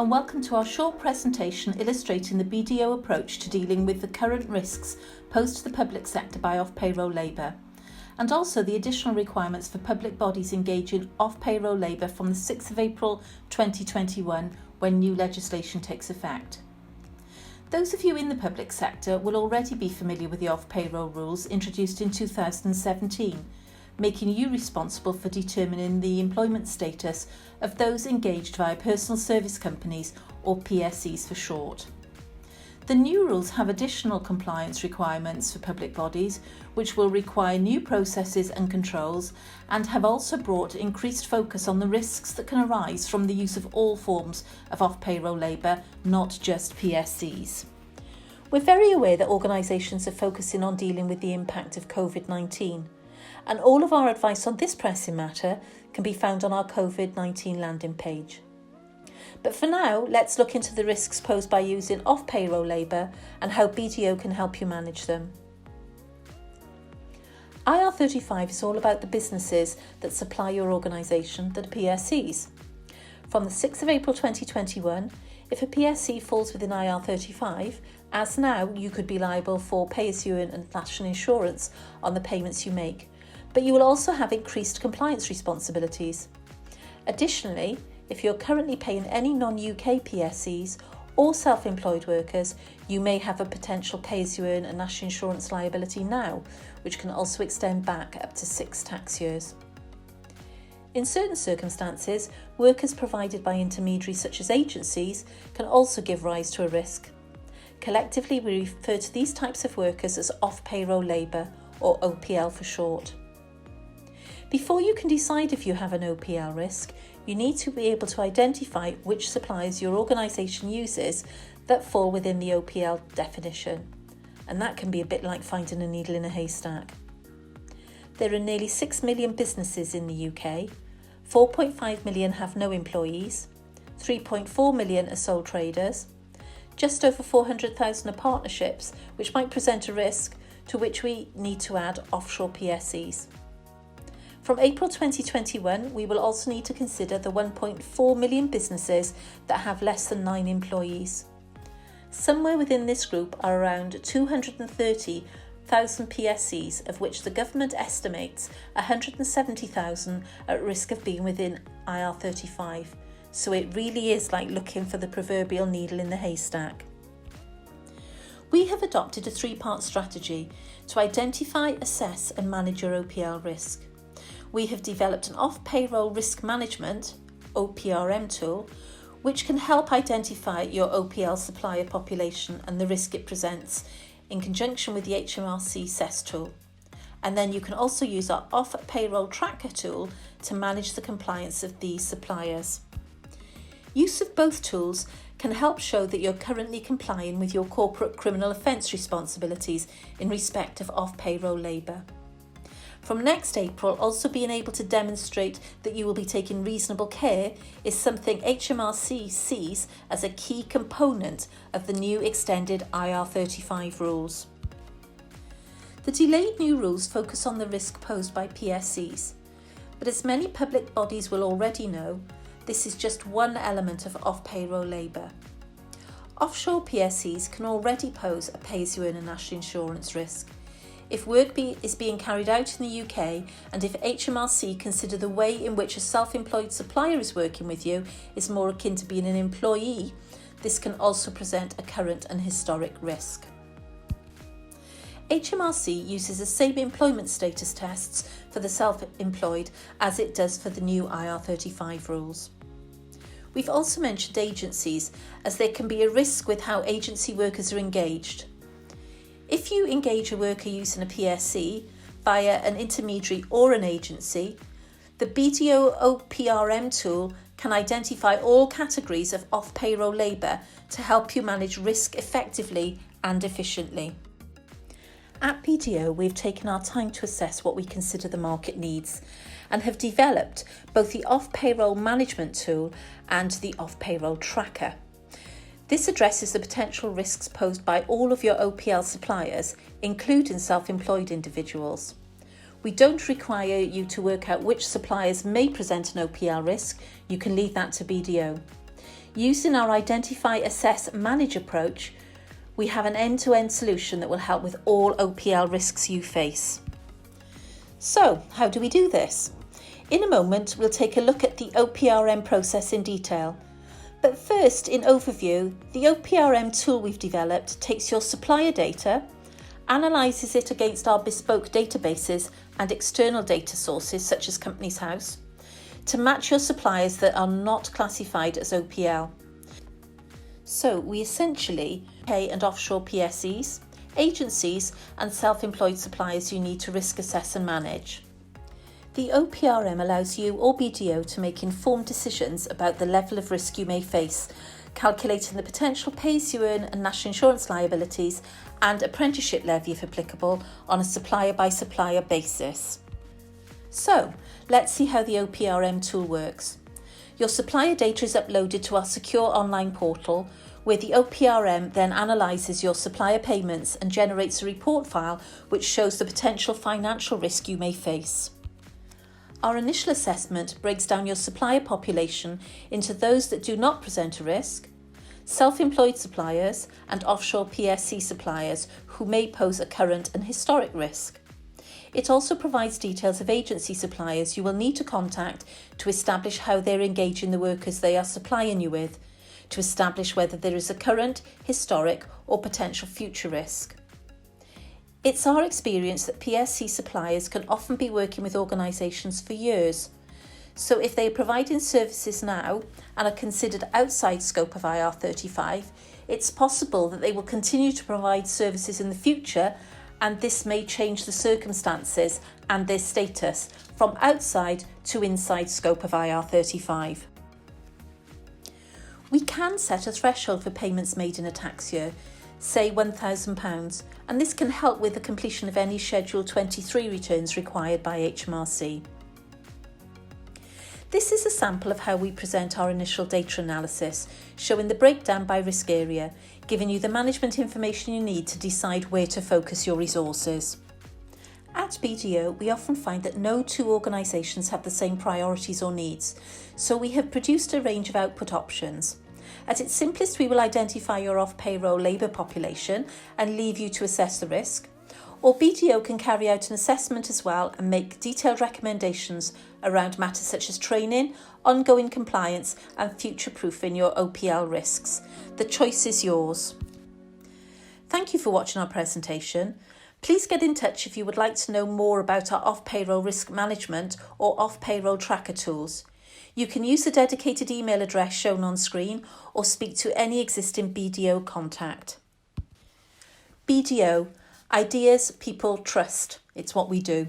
and welcome to our short presentation illustrating the BDO approach to dealing with the current risks posed to the public sector by off-payroll labour, and also the additional requirements for public bodies engaging off-payroll labour from the 6th of April 2021 when new legislation takes effect. Those of you in the public sector will already be familiar with the off-payroll rules introduced in 2017, making you responsible for determining the employment status of those engaged via personal service companies, or PSCs for short. The new rules have additional compliance requirements for public bodies, which will require new processes and controls, and have also brought increased focus on the risks that can arise from the use of all forms of off-payroll labour, not just PSCs. We're very aware that organisations are focusing on dealing with the impact of COVID-19, and all of our advice on this pressing matter can be found on our COVID-19 landing page. But for now, let's look into the risks posed by using off-payroll labour and how BDO can help you manage them. IR35 is all about the businesses that supply your organisation, the PSCs. From the 6th of April 2021, if a PSC falls within IR35, as now, you could be liable for pay-as-you-earn and national insurance on the payments you make, but you will also have increased compliance responsibilities. Additionally, if you're currently paying any non-UK PSCs or self-employed workers, you may have a potential pay-as-you-earn and national insurance liability now, which can also extend back up to 6 tax years. In certain circumstances, workers provided by intermediaries such as agencies can also give rise to a risk. Collectively, we refer to these types of workers as off-payroll labour, or OPL for short. Before you can decide if you have an OPL risk, you need to be able to identify which suppliers your organisation uses that fall within the OPL definition, and that can be a bit like finding a needle in a haystack. There are nearly 6 million businesses in the UK, 4.5 million have no employees, 3.4 million are sole traders, just over 400,000 are partnerships, which might present a risk, to which we need to add offshore PSCs. From April 2021, we will also need to consider the 1.4 million businesses that have less than 9 employees. Somewhere within this group are around 230,000 PSCs, of which the government estimates 170,000 are at risk of being within IR35. So it really is like looking for the proverbial needle in the haystack. We have adopted a 3-part strategy to identify, assess and manage your OPL risk. We have developed an off-payroll risk management (OPRM) tool, which can help identify your OPL supplier population and the risk it presents in conjunction with the HMRC CESS tool. And then you can also use our Off-payroll tracker tool to manage the compliance of these suppliers. Use of both tools can help show that you're currently complying with your corporate criminal offence responsibilities in respect of off-payroll labour. From next April, also being able to demonstrate that you will be taking reasonable care is something HMRC sees as a key component of the new extended IR35 rules. The delayed new rules focus on the risk posed by PSCs, but as many public bodies will already know, this is just one element of off-payroll labour. Offshore PSCs can already pose a pay-as-you-earn and national insurance risk. If work is being carried out in the UK, and if HMRC consider the way in which a self-employed supplier is working with you is more akin to being an employee, this can also present a current and historic risk. HMRC uses the same employment status tests for the self-employed as it does for the new IR35 rules. We've also mentioned agencies, as there can be a risk with how agency workers are engaged. If you engage a worker using a PSC via an intermediary or an agency, the BDO PRM tool can identify all categories of off-payroll labour to help you manage risk effectively and efficiently. At BDO, we've taken our time to assess what we consider the market needs and have developed both the off-payroll management tool and the off-payroll tracker. This addresses the potential risks posed by all of your OPL suppliers, including self-employed individuals. We don't require you to work out which suppliers may present an OPL risk. You can leave that to BDO. Using our Identify, Assess, Manage approach, we have an end-to-end solution that will help with all OPL risks you face. So, how do we do this? In a moment, we'll take a look at the OPRM process in detail. But first, in overview, the OPRM tool we've developed takes your supplier data, analyses it against our bespoke databases and external data sources such as Companies House, to match your suppliers that are not classified as OPL. So we essentially pay and offshore PSEs, agencies and self-employed suppliers you need to risk assess and manage. The OPRM allows you or BDO to make informed decisions about the level of risk you may face, calculating the potential pay-as-you-earn and national insurance liabilities and apprenticeship levy if applicable on a supplier-by-supplier basis. So, let's see how the OPRM tool works. Your supplier data is uploaded to our secure online portal, where the OPRM then analyses your supplier payments and generates a report file which shows the potential financial risk you may face. Our initial assessment breaks down your supplier population into those that do not present a risk, self-employed suppliers and offshore PSC suppliers who may pose a current and historic risk. It also provides details of agency suppliers you will need to contact to establish how they're engaging the workers they are supplying you with, to establish whether there is a current, historic or potential future risk. It's our experience that PSC suppliers can often be working with organisations for years. So if they are providing services now and are considered outside scope of IR35, it's possible that they will continue to provide services in the future, and this may change the circumstances and their status from outside to inside scope of IR35. We can set a threshold for payments made in a tax year, say £1,000, and this can help with the completion of any Schedule 23 returns required by HMRC. This is a sample of how we present our initial data analysis, showing the breakdown by risk area, giving you the management information you need to decide where to focus your resources. At BDO, we often find that no two organisations have the same priorities or needs, so we have produced a range of output options. At its simplest, we will identify your off-payroll labour population and leave you to assess the risk. Or BDO can carry out an assessment as well and make detailed recommendations around matters such as training, ongoing compliance and future-proofing your OPL risks. The choice is yours. Thank you for watching our presentation. Please get in touch if you would like to know more about our off-payroll risk management or off-payroll tracker tools. You can use the dedicated email address shown on screen or speak to any existing BDO contact. BDO, Ideas, People, Trust. It's what we do.